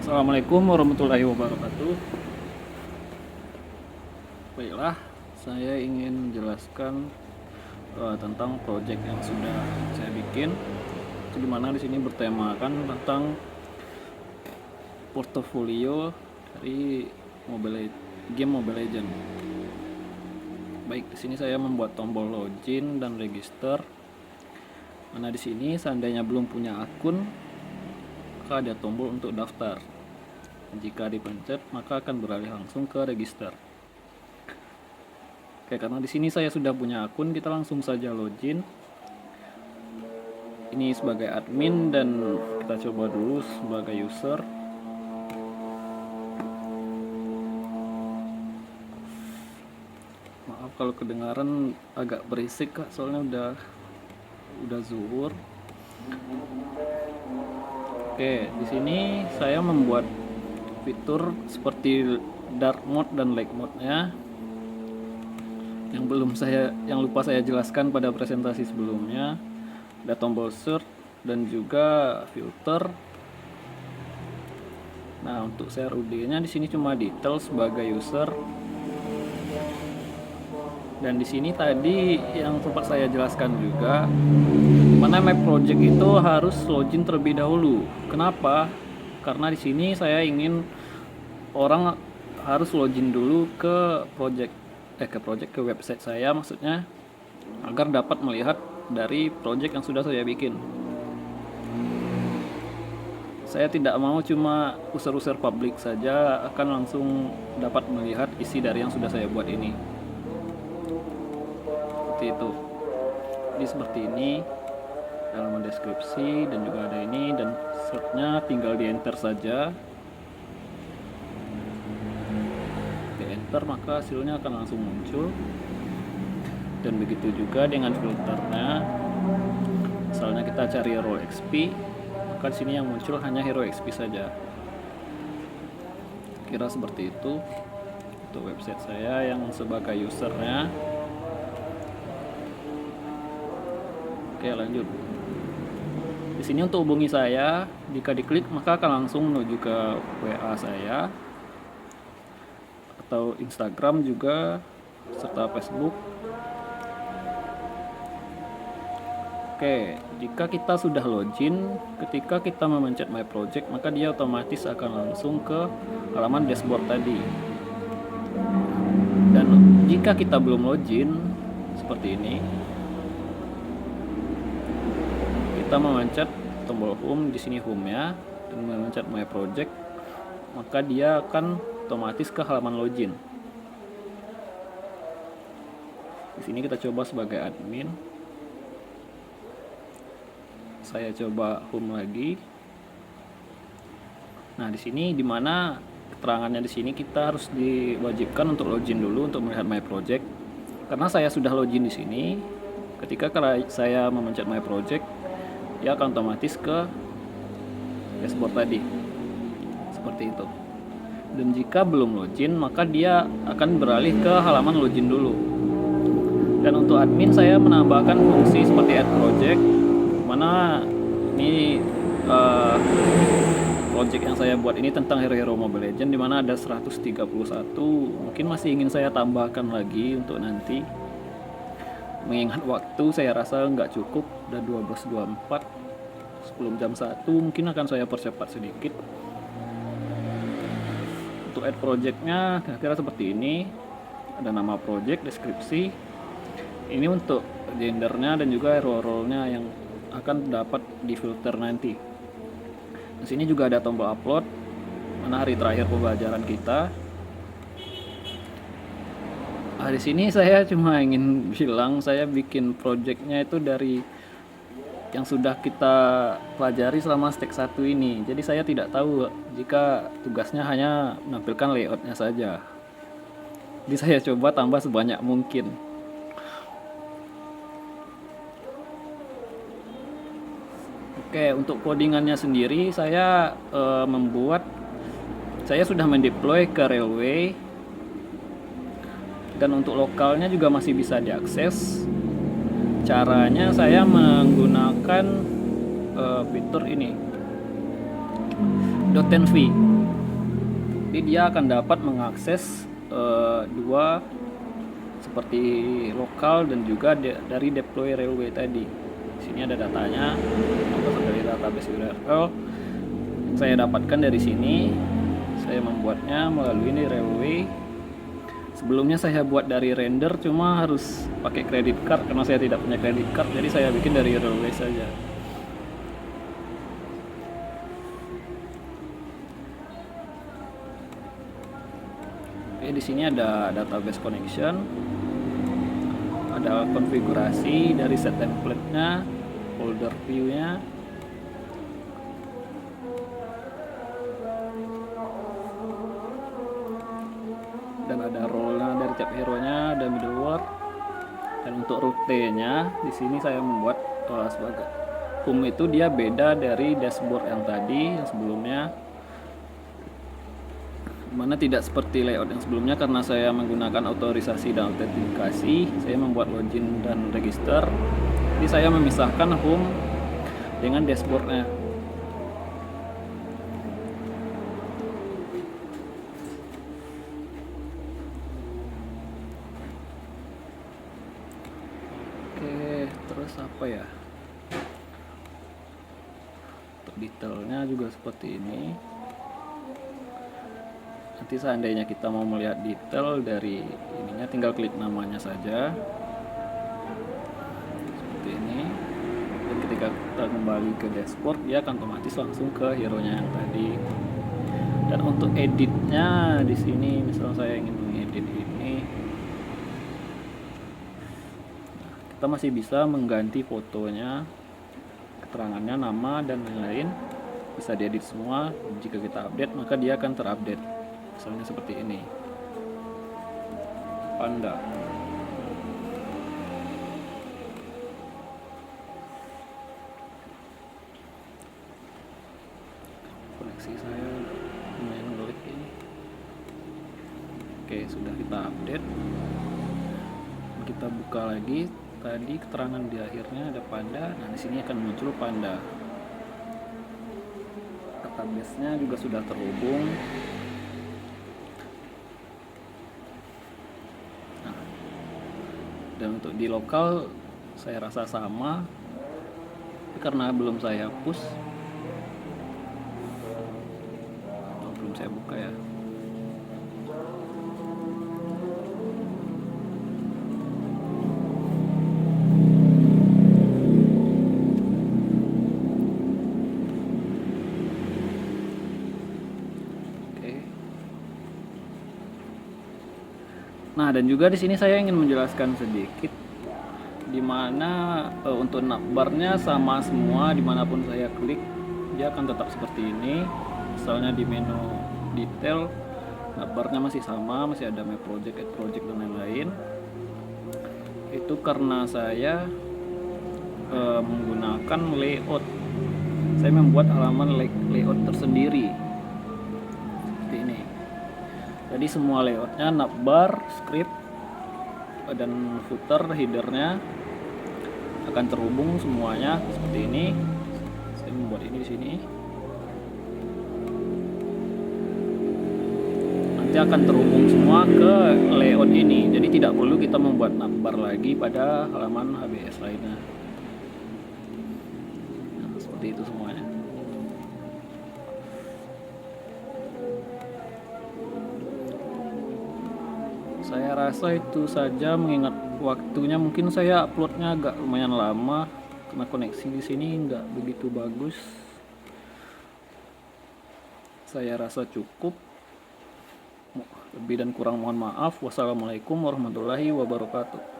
Assalamualaikum warahmatullahi wabarakatuh. Baiklah, saya ingin jelaskan tentang project yang sudah saya bikin. Di mana di sini bertemakan tentang portofolio dari game Mobile Legends. Baik, di sini saya membuat tombol login dan register. Mana di sini seandainya belum punya akun, maka ada tombol untuk daftar. Jika dipencet, maka akan beralih langsung ke register. Oke, karena di sini saya sudah punya akun, kita langsung saja login. Ini sebagai admin dan kita coba dulu sebagai user. Maaf kalau kedengaran agak berisik Kak, soalnya udah zuhur. Oke, di sini saya membuat fitur seperti dark mode dan light mode-nya yang lupa saya jelaskan pada presentasi sebelumnya. Ada tombol search dan juga filter. Nah, untuk CRUD-nya di sini cuma detail sebagai user. Dan di sini tadi yang sempat saya jelaskan juga, mana My Project itu harus login terlebih dahulu. Kenapa? Karena di sini saya ingin orang harus login dulu ke website saya, maksudnya agar dapat melihat dari project yang sudah saya bikin. Saya tidak mau cuma user-user publik saja akan langsung dapat melihat isi dari yang sudah saya buat ini. Seperti itu. Jadi seperti ini dalam deskripsi, dan juga ada ini, dan search-nya tinggal di enter saja. Di enter maka hasilnya akan langsung muncul. Dan begitu juga dengan filternya. Misalnya kita cari hero XP, maka di sini yang muncul hanya hero XP saja. Kira seperti itu untuk website saya yang sebagai usernya. Oke, lanjut. Di sini untuk hubungi saya, jika diklik maka akan langsung menuju ke WA saya atau Instagram juga, serta Facebook. Oke, jika kita sudah login, ketika kita memencet My Project, maka dia otomatis akan langsung ke halaman dashboard tadi. Dan jika kita belum login, seperti ini, kita memencet tombol home, di sini home-nya, dan memencet My Project, maka dia akan otomatis ke halaman login. Di sini kita coba sebagai admin. Saya coba home lagi. Nah, di sini dimana keterangannya di sini kita harus diwajibkan untuk login dulu untuk melihat My Project. Karena saya sudah login di sini, ketika saya memencet My Project, dia akan otomatis ke dashboard tadi. Seperti itu. Dan jika belum login, maka dia akan beralih ke halaman login dulu. Dan untuk admin saya menambahkan fungsi seperti add project, mana ini project yang saya buat ini tentang hero-hero Mobile Legends, dimana ada 131. Mungkin masih ingin saya tambahkan lagi untuk nanti, mengingat waktu saya rasa nggak cukup, udah 12.24, sebelum jam 1 mungkin akan saya percepat sedikit. Untuk add projectnya kira-kira seperti ini, ada nama project, deskripsi, ini untuk gendernya dan juga hero role-nya yang akan dapat di filter nanti. Di sini juga ada tombol upload, mana hari terakhir pembelajaran kita. Nah, di sini saya cuma ingin bilang saya bikin projectnya itu dari yang sudah kita pelajari selama stek 1 ini. Jadi saya tidak tahu jika tugasnya hanya menampilkan layoutnya saja. Jadi saya coba tambah sebanyak mungkin. Oke, untuk codingannya sendiri saya sudah mendeploy ke railway, dan untuk lokalnya juga masih bisa diakses. Caranya saya menggunakan fitur ini, .env. Jadi dia akan dapat mengakses dua seperti lokal dan juga dari deploy railway tadi. Di sini ada datanya dari database URL. Saya dapatkan dari sini. Saya membuatnya melalui ini railway. Sebelumnya saya buat dari render, cuma harus pakai credit card karena saya tidak punya credit card, jadi saya bikin dari railway saja. Oke, di sini ada database connection, ada konfigurasi dari set template-nya, folder view-nya, dan ada role-nya dari tiap hero-nya, ada middleware. Dan untuk rute-nya di sini saya membuat sebagai home itu dia beda dari dashboard yang tadi yang sebelumnya, mana tidak seperti layout yang sebelumnya karena saya menggunakan otorisasi dan autentikasi. Saya membuat login dan register. Jadi saya memisahkan home dengan dashboardnya. Oke, terus apa ya? Untuk detailnya juga seperti ini. Nanti seandainya kita mau melihat detail dari ininya, tinggal klik namanya saja seperti ini. Dan ketika kita kembali ke dashboard, dia akan otomatis langsung ke hero nya yang tadi. Dan untuk editnya di sini, misal saya ingin mengedit ini, kita masih bisa mengganti fotonya, keterangannya, nama dan lain-lain, bisa diedit semua. Jika kita update maka dia akan terupdate, misalnya seperti ini, panda. Koneksi saya lumayan ngelag ini. Oke, sudah kita update. Kita buka lagi. Tadi keterangan di akhirnya ada panda. Nah, di sini akan muncul panda. Database-nya juga sudah terhubung. Nah, dan untuk di lokal saya rasa sama, tapi karena belum saya hapus, atau belum saya buka ya. Nah, dan juga di sini saya ingin menjelaskan sedikit di mana untuk navbarnya sama semua, dimanapun saya klik dia akan tetap seperti ini. Misalnya di menu detail, navbarnya masih sama, masih ada my project, add project dan lain-lain. Itu karena saya menggunakan layout. Saya membuat halaman layout tersendiri seperti ini. Jadi semua layoutnya, navbar, script, dan footer, headernya akan terhubung semuanya seperti ini. Saya membuat ini di sini. Nanti akan terhubung semua ke layout ini. Jadi tidak perlu kita membuat navbar lagi pada halaman HBS lainnya. Nah, seperti itu semuanya. Saya rasa itu saja, mengingat waktunya mungkin saya uploadnya agak lumayan lama karena koneksi di sini nggak begitu bagus. Saya rasa cukup. Lebih dan kurang mohon maaf. Wassalamualaikum warahmatullahi wabarakatuh.